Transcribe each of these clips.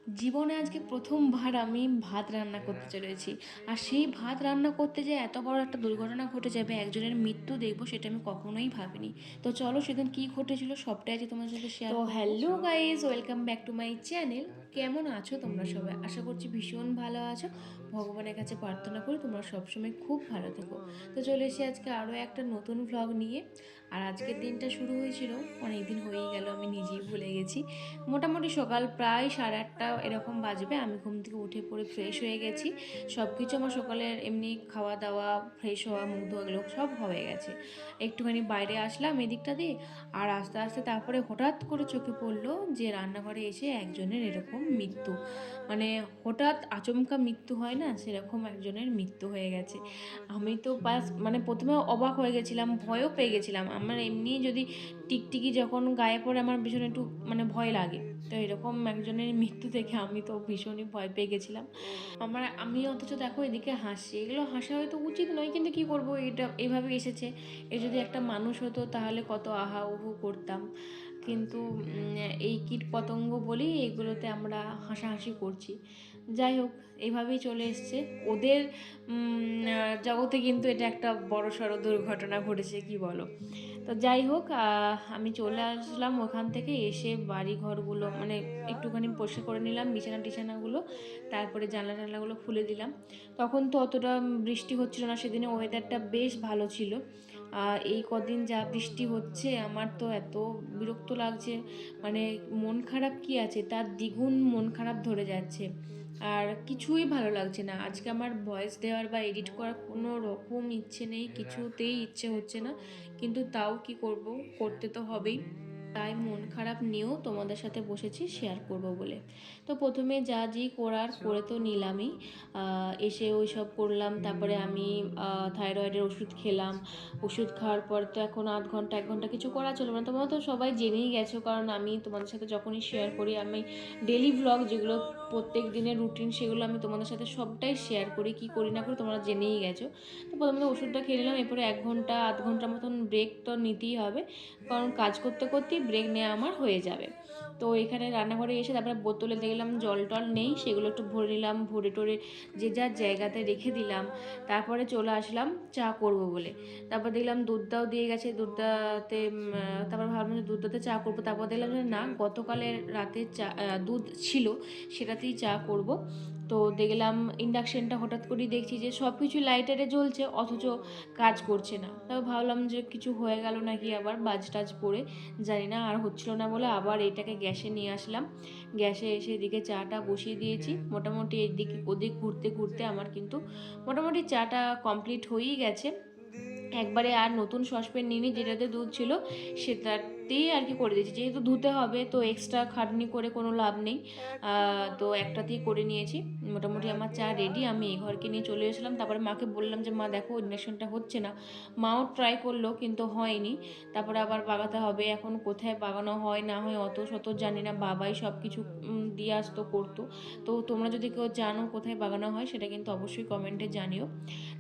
জীবনে আজকে প্রথমবার আমি ভাত রান্না করতে চলেছি। আর সেই ভাত রান্না করতে যেয়ে এত বড় একটা দুর্ঘটনা ঘটে যাবে, একজনের মৃত্যু দেখবো, সেটা আমি কখনোই ভাবিনি। তো চলো সেদিন কী ঘটেছিল সবটাই আজকে তোমার সাথে শেয়ার করবো। Hello guys, welcome back to my channel. কেমন আছো তোমরা সবাই? আশা করছি ভীষণ ভালো আছো। ভগবানের কাছে প্রার্থনা করি তোমরা সবসময় খুব ভালো থেকো। তো চলে এসে আজকে আরও একটা নতুন ভ্লগ নিয়ে। আর আজকের দিনটা শুরু হয়েছিল অনেক দিন হয়েই গেল, আমি নিজেই ভুলে গেছি। মোটামুটি সকাল প্রায় 8:30 এরকম বাজবে। আমি ঘুম থেকে উঠে পড়ে ফ্রেশ হয়ে গেছি। সব কিছু আমার সকালের এমনি খাওয়া দাওয়া, ফ্রেশ হওয়া, মুখ ধোয়া, এগুলো সব হয়ে গেছে। একটুখানি বাইরে আসলাম এদিকটা দিয়ে। আর আস্তে আস্তে তারপরে হঠাৎ করে চোখে পড়লো যে রান্নাঘরে এসে একজনের এরকম মৃত্যু। মানে হঠাৎ আচমকা মৃত্যু হয় না, সেরকম একজনের মৃত্যু হয়ে গেছে। আমি তো বাস মানে প্রথমে অবাক হয়ে গেছিলাম, ভয়ও পেয়ে গেছিলাম। আমার এমনি যদি টিকটিকি যখন গায়ে পড়ে আমার ভীষণ একটু মানে ভয় লাগে। তো এরকম একজনের মৃত্যু দেখে আমি তো ভীষণই ভয় পেয়ে গেছিলাম। আমি অথচ দেখো এদিকে হাসছি, এগুলো হাসা হয়তো উচিত নয়, কিন্তু কি করব, এটা এভাবে এসেছে। এ যদি একটা মানুষ হতো তাহলে কত আহা উহু করতাম। কিন্তু এই কীট পতঙ্গ বলি এগুলোতে আমরা হাসাহাসি করছি। যাই হোক, এইভাবেই চলে এসছে ওদের জগতে, কিন্তু এটা একটা বড় সড়ো দুর্ঘটনা ঘটেছে, কি বলো। তো যাই হোক, আমি চলে আসলাম ওখান থেকে, এসে বাড়ি ঘরগুলো মানে একটুখানি পরিষ্কার করে নিলাম, বিছানা টিছানাগুলো। তারপরে জানলা টানলাগুলো খুলে দিলাম। তখন তো অতটা বৃষ্টি হচ্ছিল না, সেদিনে ওয়েদারটা বেশ ভালো ছিল। এই কদিন যা বৃষ্টি হচ্ছে আমার তো এত বিরক্ত লাগছে। মানে মন খারাপ কি আছে, তার দ্বিগুণ মন খারাপ ধরে যাচ্ছে। আর কিছুই ভালো লাগছে না। আজকে আমার ভয়েস দেওয়ার বা এডিট করার কোনো রকম ইচ্ছে নেই, কিছুতেই ইচ্ছে হচ্ছে না। কিন্তু তাও কি করব, করতে তো হবেই। তাই মন খারাপ নিয়েও তোমাদের সাথে বসেছি শেয়ার করব বলে। তো প্রথমে যা করার করে তো নিলামই। এসে ওই সব করলাম, তারপরে আমি থাইরয়েডের ওষুধ খেলাম। ওষুধ খাওয়ার পর তো এখন 8 ঘন্টা 1 ঘন্টা কিছু করা চলবে না, তোমরা তো সবাই জেনেই গেছো, কারণ আমি তোমাদের সাথে যখনই শেয়ার করি, আমি ডেলি ভ্লগ যেগুলো প্রত্যেক দিনের রুটিন, সেগুলো আমি তোমাদের সাথে সবটাই শেয়ার করি, কি করি না করি তোমরা জেনেই গেছো। তো প্রথমে তো ওষুধটা খেয়ে নিলাম, এরপরে 1 ঘন্টা 8 ঘন্টার মতন ব্রেক তো নিতেই হবে, কারণ কাজ করতে করতেই ব্রেক নেওয়া আমার হয়ে যাবে। তো এখানে রান্নাঘরে এসে তারপরে বোতলে দেখলাম জল টল নেই, সেগুলো একটু ভরে নিলাম, ভরে টরে যে যার জায়গাতে রেখে দিলাম। তারপরে চলে আসলাম চা করব বলে। তারপর দেখলাম দুধটাও দিয়ে গেছে, দুধটাতে তারপর ভাবলাম যে দুধটাতে চা করবো। তারপর দেখলাম যে না, গতকালের রাতে চা দুধ ছিল, সেটাতেই চা করব। তো দেখলাম ইন্ডাকশানটা হঠাৎ করেই দেখছি যে সব কিছু লাইটারে জ্বলছে, অথচ কাজ করছে না। তারপর ভাবলাম যে কিছু হয়ে গেল নাকি, আবার বাজ টাজ পড়ে, জানি না। আর হচ্ছিল না বলে আবার এটাকে গ্যাসে নিয়ে আসলাম। গ্যাসে এসে এদিকে চাটা বসিয়ে দিয়েছি। মোটামুটি এদিক ওদিক ঘুরতে ঘুরতে আমার কিন্তু মোটামুটি চাটা কমপ্লিট হয়েই গেছে। একবারে আর নতুন সসপ্যান নিইনি, যেটাতে দুধ ছিল সেটাতেই আর কি করে দিয়েছি, যেহেতু ধুতে হবে তো এক্সট্রা খাটনি করে কোনো লাভ নেই। তো একটাতেই করে নিয়েছি। মোটামুটি আমার চা রেডি, আমি এই ঘরকে নিয়ে চলে এসেছিলাম। তারপরে মাকে বললাম যে মা দেখো ইন্ডাকশনটা হচ্ছে না। মাও ট্রাই করলো কিন্তু হয়নি। তারপরে আবার বাগাতে হবে, এখন কোথায় বাগানো হয় না হয় অত শত জানি না, বাবাই সব কিছু দিয়ে আসতো, করতো। তো তোমরা যদি কেউ জানো কোথায় বাগানো হয়, সেটা কিন্তু অবশ্যই কমেন্টে জানিও।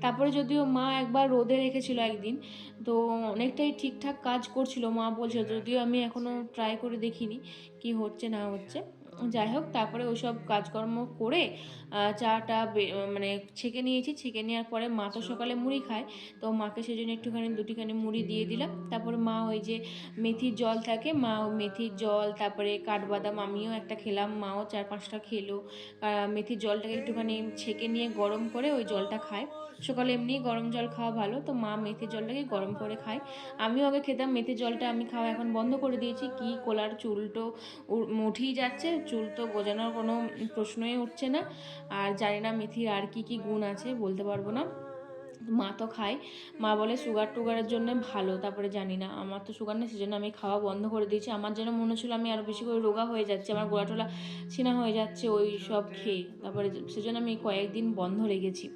তারপরে যদিও মা একবার রোদে রেখেছিল একদিন, তো অনেকটাই ঠিকঠাক কাজ করছিল মা বলছিল, যদিও আমি এখনও ট্রাই করে দেখিনি কি হচ্ছে না হচ্ছে। যাই হোক, তারপরে ওইসব কাজকর্ম করে চাটা মানে ছেঁকে নিয়েছি। ছেঁকে নেওয়ার পরে মা তো সকালে মুড়ি খায়, তো মাকে সেজন্য একটুখানি দুটিখানি মুড়ি দিয়ে দিলাম। তারপরে মা ওই যে মেথির জল থাকে, মা মেথির জল, তারপরে কাঠবাদাম আমিও একটা খেলাম, মাও 4-5টা খেলো। মেথির জলটাকে একটুখানি ছেঁকে নিয়ে গরম করে ওই জলটা খায়। সকালে এমনি গরম জল খাওয়া ভালো, তো মা মেথির জলটাকে গরম করে খায়। আমিও আগে খেতাম মেথির জলটা, আমি খাওয়া এখন বন্ধ করে দিয়েছি। কি কোলার চুল তো উঠেই যাচ্ছে, চুল তো গজানোর কোনো প্রশ্নই উঠছে না। আর জানি না মেথির আর কি কি গুণ আছে, বলতে পারবো না। মা তো খায়, মা বলে সুগার টুগারের জন্য ভালো। তারপরে জানি না, আমার তো সুগার নেই, সেজন্য আমি খাওয়া বন্ধ করে দিয়েছি। আমার যেন মনে হচ্ছিলো আমি আরও বেশি করে রোগা হয়ে যাচ্ছে, আমার গোলা টোলা ছিনা হয়ে যাচ্ছে ওই সব খেয়ে। তারপরে সেজন্য আমি কয়েকদিন বন্ধ রেখেছি।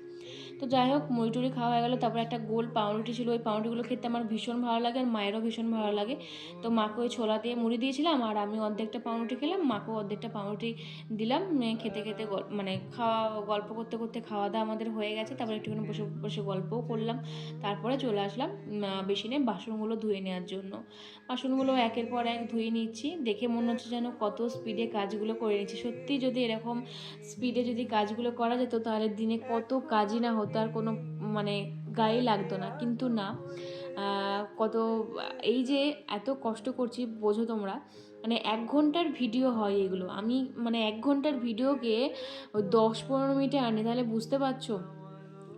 তো যাই হোক মুড়ি টুড়ি খাওয়া হয়ে গেলো। তারপরে একটা গোল পাউরুটি ছিল, ওই পাউরুটিগুলো খেতে আমার ভীষণ ভালো লাগে আর মায়েরও ভীষণ ভালো লাগে। তো মাকে ওই ছোলা দিয়ে মুড়ি দিয়েছিলাম আর আমি অর্ধেকটা পাউরুটি খেলাম, মাকেও অর্ধেকটা পাউরুটি দিলাম। খেতে খেতে মানে খাওয়া গল্প করতে করতে খাওয়া দাওয়া আমাদের হয়ে গেছে। তারপরে একটুখানি বসে বসে গল্পও করলাম। তারপরে চলে আসলাম বেসিনে বাসনগুলো ধুয়ে নেওয়ার জন্য। বাসনগুলো একের পর এক ধুয়ে নিচ্ছি, দেখে মনে হচ্ছে যেন কত স্পিডে কাজগুলো করে নিচ্ছি। সত্যি যদি এরকম স্পিডে যদি কাজগুলো করা যেত তাহলে দিনে কত কাজই না হতো, আর কোনো মানে গায়ে লাগতো না। কিন্তু না, কত এই যে এত কষ্ট করছি বোঝো তোমরা। মানে 1 ঘন্টার ভিডিও হয় এগুলো, আমি মানে 1 ঘন্টার ভিডিওকে 10-15 মিনিটে আনি, তাহলে বুঝতে পারছো।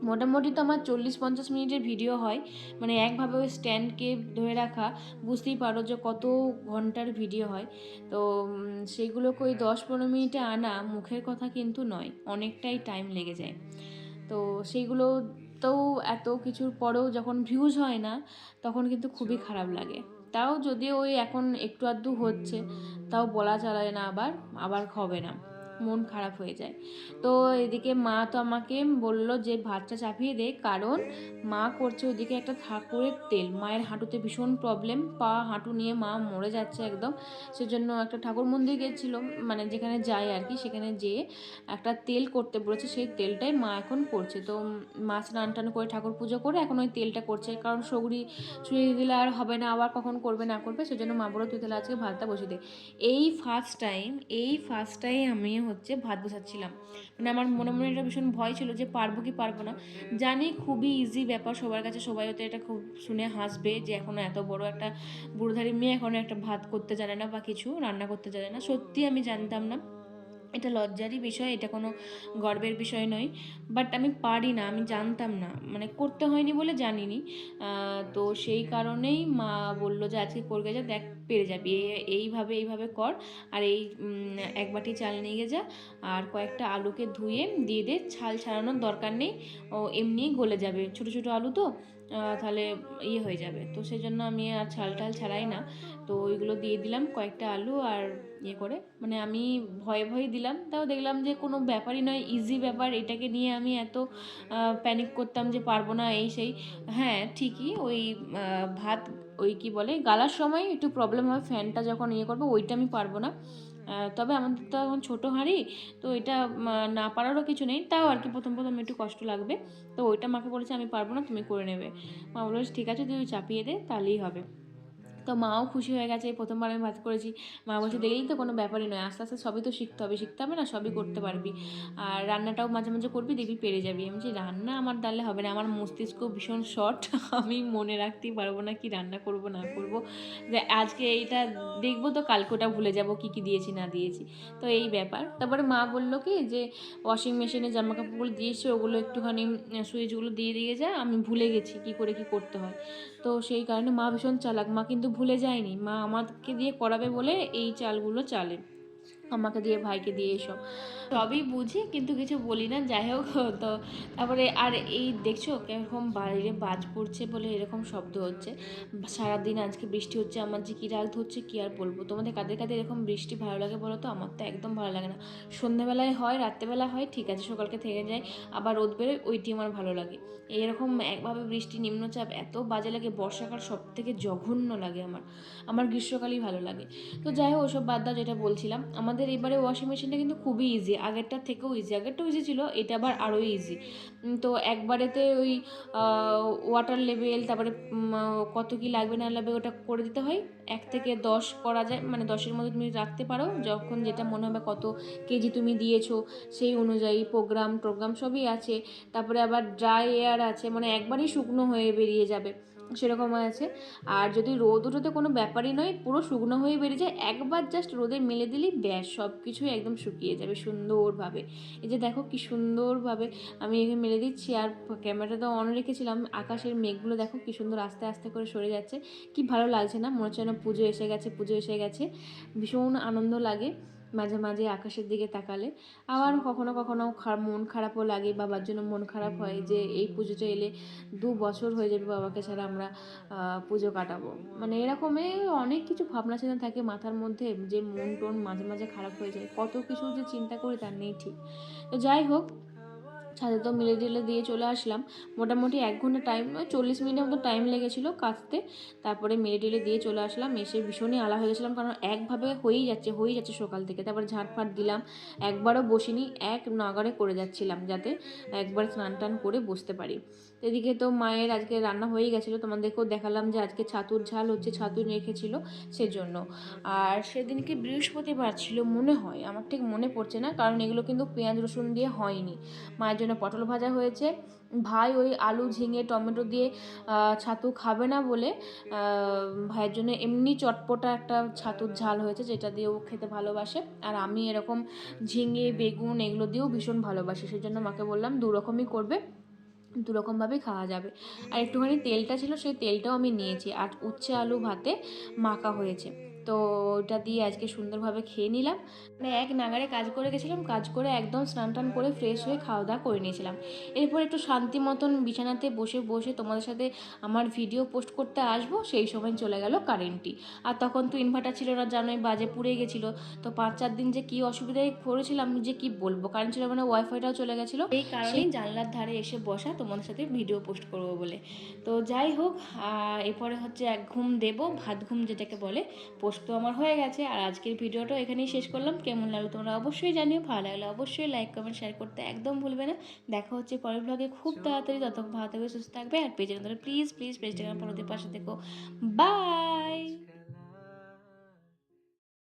মোটামুটি তো আমার 40-50 মিনিটের ভিডিও হয়, মানে একভাবে ওই স্ট্যান্ডকে ধরে রাখা, বুঝতেই পারো যে কত ঘন্টার ভিডিও হয়। তো সেইগুলোকে ওই 10-15 মিনিটে আনা মুখের কথা কিন্তু নয়, অনেকটাই টাইম লেগে যায়। তো সেইগুলো তো এত কিছুর পরেও যখন ভিউজ হয় না তখন কিন্তু খুবই খারাপ লাগে। তাও যদিও ওই এখন একটু আধটু হচ্ছে, তাও বলা চালায় না, আবার আবার হবে না, মন খারাপ হয়ে যায়। তো এদিকে মা তো আমাকে বললো যে ভাতটা চাপিয়ে দে, কারণ মা করছে ওইদিকে একটা ঠাকুরের তেল। মায়ের হাঁটুতে ভীষণ প্রবলেম, পা হাঁটু নিয়ে মা মরে যাচ্ছে একদম। সেজন্য একটা ঠাকুর মন্দির গেছিলো, মানে যেখানে যায় আর কি, সেখানে যেয়ে একটা তেল করতে বলেছে, সেই তেলটাই মা এখন করছে। তো মা স্নান টান করে ঠাকুর পুজো করে এখন ওই তেলটা করছে, কারণ সগড়ি ছুঁয়ে দিলে আর হবে না, আবার কখন করবে না করবে, সেজন্য মা বলো তুই তাহলে আজকে ভাতটা বসিয়ে দে। এই ফার্স্ট টাইম আমি হচ্ছে ভাত বসাচ্ছিলাম। মানে আমার মনে মনে একটা ভীষণ ভয় ছিল যে পারবো কি পারবো না। জানি খুবই ইজি ব্যাপার সবার কাছে, সবাই হয়তো এটা খুব শুনে হাসবে যে এখনও এত বড় একটা বুড়োধারী মেয়ে এখনও একটা ভাত করতে জানে না বা কিছু রান্না করতে জানে না। সত্যি আমি জানতাম না, এটা লজ্জারই বিষয়, এটা কোনো গর্বের বিষয় নয়। বাট আমি পারি না, আমি জানতাম না, মানে করতে হয়নি বলে জানিনি। তো সেই কারণেই মা বললো যে আজকে করবে, যা দেখ পেরে যাবি, এইভাবে কর। আর এই 1 বাটি চাল নিয়ে যা, আর কয়েকটা আলুকে ধুয়ে দিয়ে দে, ছাল ছাড়ানোর দরকার নেই, ও এমনি গলে যাবে, ছোটো ছোটো আলু তো, তাহলে হয়ে যাবে। তো সেই জন্য আমি আর ছাল টাল ছাড়াই না। তো ওইগুলো দিয়ে দিলাম কয়েকটা আলু, আর করে মানে আমি ভয়ে ভয়ে দিলাম, তাও দেখলাম যে কোনো ব্যাপারই নয়, ইজি ব্যাপার। এটাকে নিয়ে আমি এত প্যানিক করতাম যে পারবো না এই সেই। হ্যাঁ ঠিকই, ওই ভাত ওই কি বলে গালার সময় একটু প্রবলেম হয়, ফ্যানটা যখন করবো ওইটা আমি পারবো না। তবে আমাদের তো এখন ছোটো হাঁড়ি, তো এটা না পারারও কিছু নেই, তাও আর কি প্রথম প্রথম একটু কষ্ট লাগবে। তো ওইটা মাকে বলেছে আমি পারবো না, তুমি করে নেবে। মা বলেছে ঠিক আছে তুই চাপিয়ে দে, তাহলেই হবে। তো মাও খুশি হয়ে গেছে, এই প্রথমবার আমি ভাত করেছি। মা বলছে দেখলেই তো কোনো ব্যাপারই নয়, আস্তে আস্তে সবই তো শিখতে হবে না, সবই করতে পারবি। আর রান্নাটাও মাঝে মাঝে করবি, দেখবি পেরে যাবি। আমি বলছি রান্না আমার দ্বারা হবে না, আমার মস্তিষ্ক ভীষণ শর্ট, আমি মনে রাখতেই পারবো না কি রান্না করব না করব। যে আজকে এইটা দেখবো তো কালকে ওটা ভুলে যাব কী কী দিয়েছি না দিয়েছি। তো এই ব্যাপার। তারপরে মা বললো কি যে ওয়াশিং মেশিনে জামা কাপড়গুলো দিয়েছে ওগুলো একটুখানি সুইচগুলো দিয়ে দিয়ে যা, আমি ভুলে গেছি কী করে কী করতে হয়। তো সেই কারণে মা ভীষণ চালাক, মা কিন্তু ভুলে যায়নি, মা আমাকে দিয়ে করাবে বলে এই চালগুলো চালে, আমাকে দিয়ে ভাইকে দিয়ে এসব সবই বুঝি, কিন্তু কিছু বলি না। যাই হোক, তো তারপরে আর এই দেখছো কীরকম বাইরে বাজ পড়ছে বলে এরকম শব্দ হচ্ছে। সারাদিন আজকে বৃষ্টি হচ্ছে, আমার যে কী রাগ ধরছে কী আর বলবো। তোমাদের কাদের কাদের এরকম বৃষ্টি ভালো লাগে বলো তো? আমার তো একদম ভালো লাগে না। সন্ধ্যাবেলায় হয়, রাত্রেবেলা হয়, ঠিক আছে, সকালকে থেকে যায়, আবার রোদ বেরোয়, ওইটি আমার ভালো লাগে। এরকম একভাবে বৃষ্টি নিম্নচাপ এত বাজে লাগে। বর্ষাকাল সব থেকে জঘন্য লাগে আমার গ্রীষ্মকালই ভালো লাগে। তো যাই হোক ওসব বাদ দাও, যেটা বলছিলাম, আমাদের এবারে ওয়াশিং মেশিনটা কিন্তু খুবই ইজি, আগেরটার থেকেও ইজি। আগেরটাও ইজি ছিল, এটা আবার আরও ইজি। তো একবারেতে ওই ওয়াটার লেভেল, তারপরে কত কি লাগবে না লাগবে ওটা করে দিতে হয়। 1 থেকে 10 করা যায়, মানে 10-এর মধ্যে তুমি রাখতে পারো, যখন যেটা মনে হবে কত কেজি তুমি দিয়েছো সেই অনুযায়ী প্রোগ্রাম সবই আছে। তারপরে আবার ড্রাই এয়ার আছে, মানে একবারই শুকনো হয়ে বেরিয়ে যাবে, সেরকম আছে। আর যদি রোদ উঠোতে কোনো ব্যাপারই নয়, পুরো শুকনো হয়ে বেরিয়ে যায়, একবার জাস্ট রোদে মেলে দিলেই ব্যাস সব কিছুই একদম শুকিয়ে যাবে সুন্দরভাবে। এই যে দেখো কি সুন্দরভাবে আমি এখানে মেলে দিচ্ছি, আর ক্যামেরাটা অন রেখেছিলাম, আকাশের মেঘগুলো দেখো কি সুন্দর আস্তে আস্তে করে সরে যাচ্ছে। কি ভালো লাগছে না? মনে হচ্ছে না পুজো এসে গেছে। ভীষণ আনন্দ লাগে মাঝে মাঝে আকাশের দিকে তাকালে। আবার কখনো কখনো মন খারাপও লাগে, বাবার জন্য মন খারাপ হয় যে এই পুজোটা এলে 2 বছর হয়ে যাবে বাবাকে ছাড়া আমরা পুজো কাটাবো। মানে এরকমই অনেক কিছু ভাবনা চিন্তা থাকে মাথার মধ্যে, যে মন টন মাঝে মাঝে খারাপ হয়ে যায়, কত কিছু যে চিন্তা করি তার নেই ঠিক। তো যাই হোক, ছাদে তো মিলে টিলে দিয়ে চলে আসলাম। মোটামুটি 1 ঘন্টা টাইম, 40 মিনিটের মতো টাইম লেগেছিলো কাচতে। তারপরে মিলে টিলে দিয়ে চলে আসলাম। এসে ভীষণই আলা হয়ে গেছিলাম, কারণ একভাবে হয়েই যাচ্ছে সকাল থেকে। তারপরে ঝাঁট ফাট দিলাম, একবারও বসিনি, এক নাগাড়ে করে যাচ্ছিলাম যাতে একবার স্নান টান করে বসতে পারি। এদিকে তো মায়ের আজকে রান্না হয়েই গেছিলো, তোমাদেরকেও দেখালাম যে আজকে ছাতুর ঝাল হচ্ছে, ছাতু রেখেছিল সেজন্য। আর সেদিনকে বৃহস্পতিবার ছিল মনে হয়, আমার ঠিক মনে পড়ছে না, কারণ এগুলো কিন্তু পেঁয়াজ রসুন দিয়ে হয়নি। মায়ের জন্য পটল ভাজা হয়েছে, ভাই ওই আলু ঝিঙে টমেটো দিয়ে ছাতু খাবে না বলে ভাইয়ের জন্য এমনি চটপটা একটা ছাতুর ঝাল হয়েছে, যেটা দিয়েও খেতে ভালোবাসে। আর আমি এরকম ঝিঙে বেগুন এগুলো দিয়েও ভীষণ ভালোবাসি, সেই জন্য মাকে বললাম 2 রকমই করবে, 2 রকমভাবেই খাওয়া যাবে। আর একটুখানি তেলটা ছিল, সেই তেলটাও আমি নিয়েছি। আর উচ্ছে আলু ভাতে মাখা হয়েছে, তো ওটা দিয়ে আজকে সুন্দরভাবে খেয়ে নিলাম। মানে এক নাগাড়ে কাজ করে গেছিলাম, কাজ করে একদম স্নান টান করে ফ্রেশ হয়ে খাওয়া দাওয়া করে নিয়েছিলাম। এরপর একটু শান্তি মতন বিছানাতে বসে বসে তোমাদের সাথে আমার ভিডিও পোস্ট করতে আসবো, সেই সময় চলে গেল কারেন্টটি। আর তখন তো ইনভার্টার ছিল না, জানোই, বাজে পুড়ে গেছিলো। তো 5-4 দিন যে কী অসুবিধায় পড়েছিলাম যে কি বলবো, কারেন্ট ছিল মানে ওয়াইফাইটাও চলে গেছিলো। এই কারণেই জানলার ধারে এসে বসা তোমাদের সাথে ভিডিও পোস্ট করবো বলে। তো যাই হোক, এরপরে হচ্ছে এক ঘুম দেবো, ভাত ঘুম যেটাকে বলে। পোস্ট তো আমার হয়ে গেছে, আর আজকের ভিডিওটা এখানেই শেষ করলাম। কেমন লাগলো তোমরা অবশ্যই জানিও, ভালো লাগলে অবশ্যই লাইক কমেন্ট শেয়ার করতে একদম ভুলবে না। দেখা হচ্ছে পরের ব্লগে খুব তাড়াতাড়ি, ততক্ষণ ভালো থাকবে, সুস্থ থাকবে। আর পেজের মধ্যে প্লিজ প্লিজ পেজটাকে আমার পাশে দেখো। বাই।